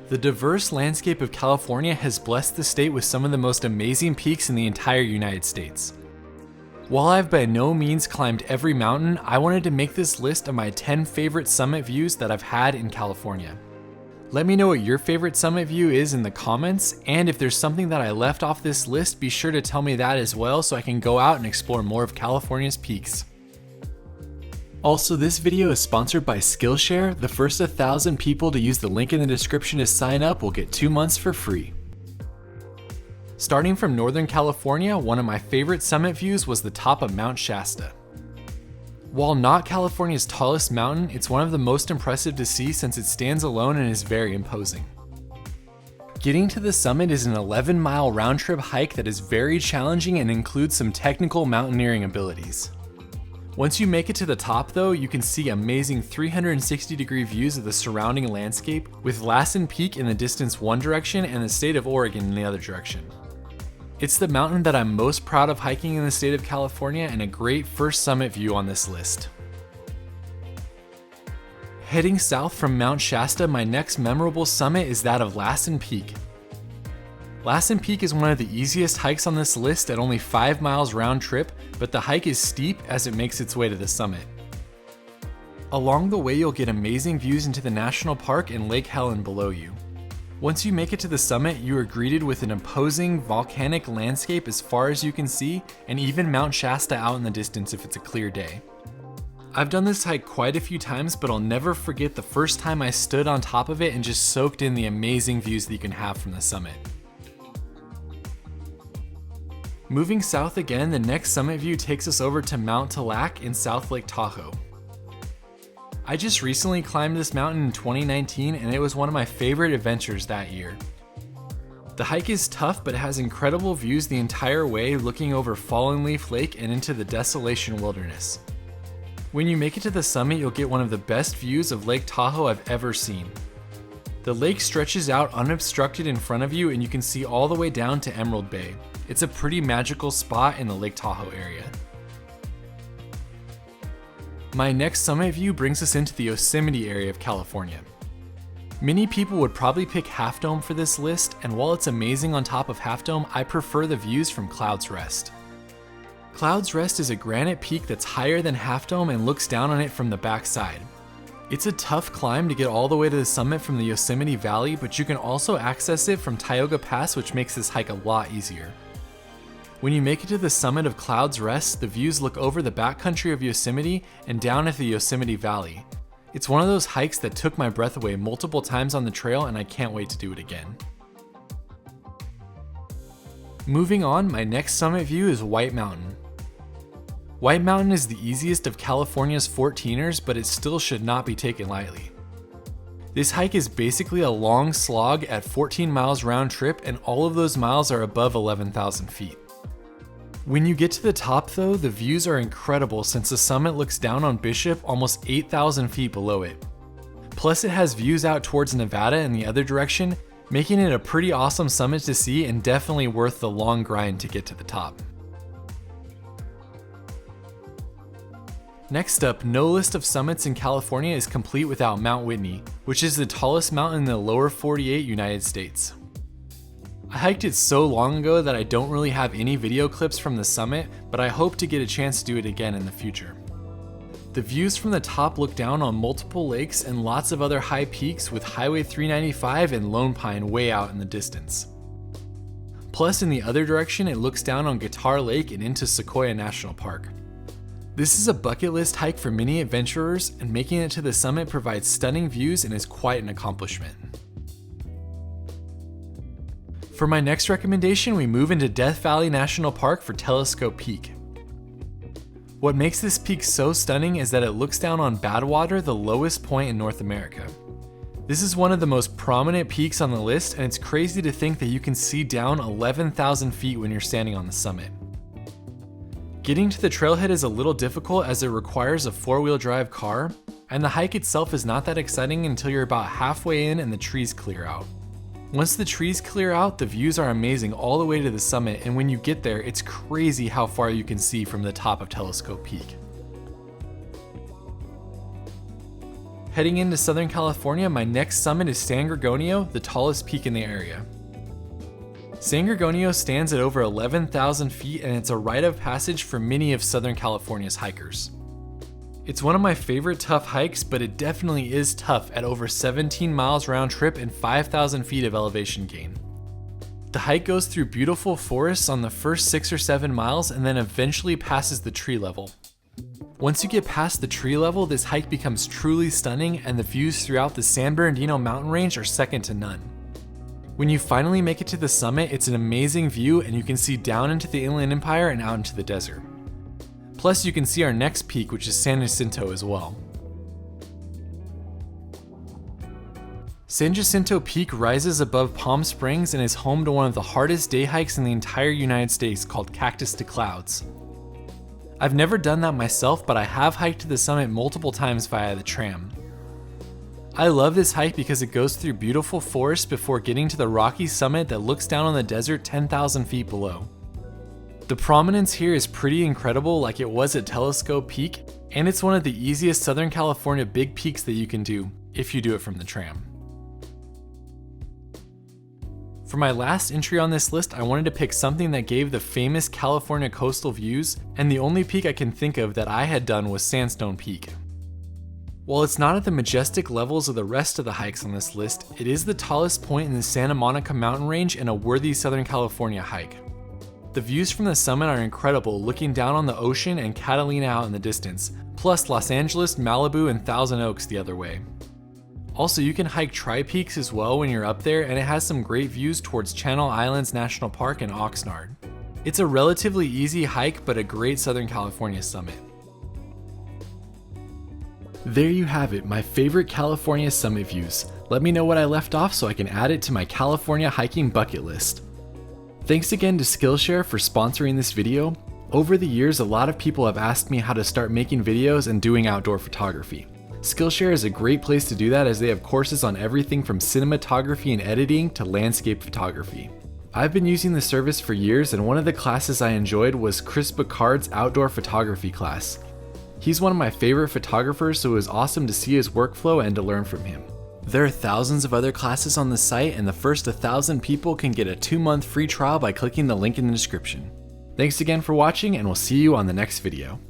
The diverse landscape of California has blessed the state with some of the most amazing peaks in the entire United States. While I've by no means climbed every mountain, I wanted to make this list of my 10 favorite summit views that I've had in California. Let me know what your favorite summit view is in the comments, and if there's something that I left off this list, be sure to tell me that as well so I can go out and explore more of California's peaks. Also, this video is sponsored by Skillshare. The first 1,000 people to use the link in the description to sign up will get 2 months for free. Starting from Northern California, one of my favorite summit views was the top of Mount Shasta. While not California's tallest mountain, it's one of the most impressive to see since it stands alone and is very imposing. Getting to the summit is an 11-mile round-trip hike that is very challenging and includes some technical mountaineering abilities. Once you make it to the top though, you can see amazing 360-degree views of the surrounding landscape, with Lassen Peak in the distance one direction and the state of Oregon in the other direction. It's the mountain that I'm most proud of hiking in the state of California and a great first summit view on this list. Heading south from Mount Shasta, my next memorable summit is that of Lassen Peak. Lassen Peak is one of the easiest hikes on this list at only 5 miles round trip, but the hike is steep as it makes its way to the summit. Along the way, you'll get amazing views into the national park and Lake Helen below you. Once you make it to the summit, you are greeted with an imposing volcanic landscape as far as you can see, and even Mount Shasta out in the distance if it's a clear day. I've done this hike quite a few times, but I'll never forget the first time I stood on top of it and just soaked in the amazing views that you can have from the summit. Moving south again, the next summit view takes us over to Mount Talak in South Lake Tahoe. I just recently climbed this mountain in 2019 and it was one of my favorite adventures that year. The hike is tough but has incredible views the entire way, looking over Fallen Leaf Lake and into the Desolation Wilderness. When you make it to the summit, you'll get one of the best views of Lake Tahoe I've ever seen. The lake stretches out unobstructed in front of you and you can see all the way down to Emerald Bay. It's a pretty magical spot in the Lake Tahoe area. My next summit view brings us into the Yosemite area of California. Many people would probably pick Half Dome for this list, and while it's amazing on top of Half Dome, I prefer the views from Clouds Rest. Clouds Rest is a granite peak that's higher than Half Dome and looks down on it from the backside. It's a tough climb to get all the way to the summit from the Yosemite Valley, but you can also access it from Tioga Pass, which makes this hike a lot easier. When you make it to the summit of Clouds Rest, the views look over the backcountry of Yosemite and down at the Yosemite Valley. It's one of those hikes that took my breath away multiple times on the trail, and I can't wait to do it again. Moving on, my next summit view is White Mountain. White Mountain is the easiest of California's 14ers, but it still should not be taken lightly. This hike is basically a long slog at 14 miles round trip, and all of those miles are above 11,000 feet. When you get to the top though, the views are incredible since the summit looks down on Bishop almost 8,000 feet below it. Plus it has views out towards Nevada in the other direction, making it a pretty awesome summit to see and definitely worth the long grind to get to the top. Next up, no list of summits in California is complete without Mount Whitney, which is the tallest mountain in the lower 48 United States. I hiked it so long ago that I don't really have any video clips from the summit, but I hope to get a chance to do it again in the future. The views from the top look down on multiple lakes and lots of other high peaks, with Highway 395 and Lone Pine way out in the distance. Plus in the other direction, it looks down on Guitar Lake and into Sequoia National Park. This is a bucket list hike for many adventurers, and making it to the summit provides stunning views and is quite an accomplishment. For my next recommendation, we move into Death Valley National Park for Telescope Peak. What makes this peak so stunning is that it looks down on Badwater, the lowest point in North America. This is one of the most prominent peaks on the list, and it's crazy to think that you can see down 11,000 feet when you're standing on the summit. Getting to the trailhead is a little difficult as it requires a 4-wheel drive car, and the hike itself is not that exciting until you're about halfway in and the trees clear out. Once the trees clear out, the views are amazing all the way to the summit, and when you get there, it's crazy how far you can see from the top of Telescope Peak. Heading into Southern California, my next summit is San Gorgonio, the tallest peak in the area. San Gorgonio stands at over 11,000 feet and it's a rite of passage for many of Southern California's hikers. It's one of my favorite tough hikes, but it definitely is tough at over 17 miles round trip and 5,000 feet of elevation gain. The hike goes through beautiful forests on the first 6 or 7 miles and then eventually passes the tree level. Once you get past the tree level, this hike becomes truly stunning and the views throughout the San Bernardino mountain range are second to none. When you finally make it to the summit, it's an amazing view and you can see down into the Inland Empire and out into the desert. Plus you can see our next peak, which is San Jacinto as well. San Jacinto Peak rises above Palm Springs and is home to one of the hardest day hikes in the entire United States called Cactus to Clouds. I've never done that myself, but I have hiked to the summit multiple times via the tram. I love this hike because it goes through beautiful forests before getting to the rocky summit that looks down on the desert 10,000 feet below. The prominence here is pretty incredible, like it was at Telescope Peak, and it's one of the easiest Southern California big peaks that you can do, if you do it from the tram. For my last entry on this list, I wanted to pick something that gave the famous California coastal views, and the only peak I can think of that I had done was Sandstone Peak. While it's not at the majestic levels of the rest of the hikes on this list, it is the tallest point in the Santa Monica mountain range and a worthy Southern California hike. The views from the summit are incredible, looking down on the ocean and Catalina out in the distance, plus Los Angeles, Malibu, and Thousand Oaks the other way. Also, you can hike Tri-Peaks as well when you're up there, and it has some great views towards Channel Islands National Park and Oxnard. It's a relatively easy hike, but a great Southern California summit. There you have it, my favorite California summit views. Let me know what I left off so I can add it to my California hiking bucket list. Thanks again to Skillshare for sponsoring this video. Over the years, a lot of people have asked me how to start making videos and doing outdoor photography. Skillshare is a great place to do that as they have courses on everything from cinematography and editing to landscape photography. I've been using the service for years, and one of the classes I enjoyed was Chris Bacard's outdoor photography class. He's one of my favorite photographers, so it was awesome to see his workflow and to learn from him. There are thousands of other classes on the site, and the first 1,000 people can get a 2-month free trial by clicking the link in the description. Thanks again for watching, and we'll see you on the next video.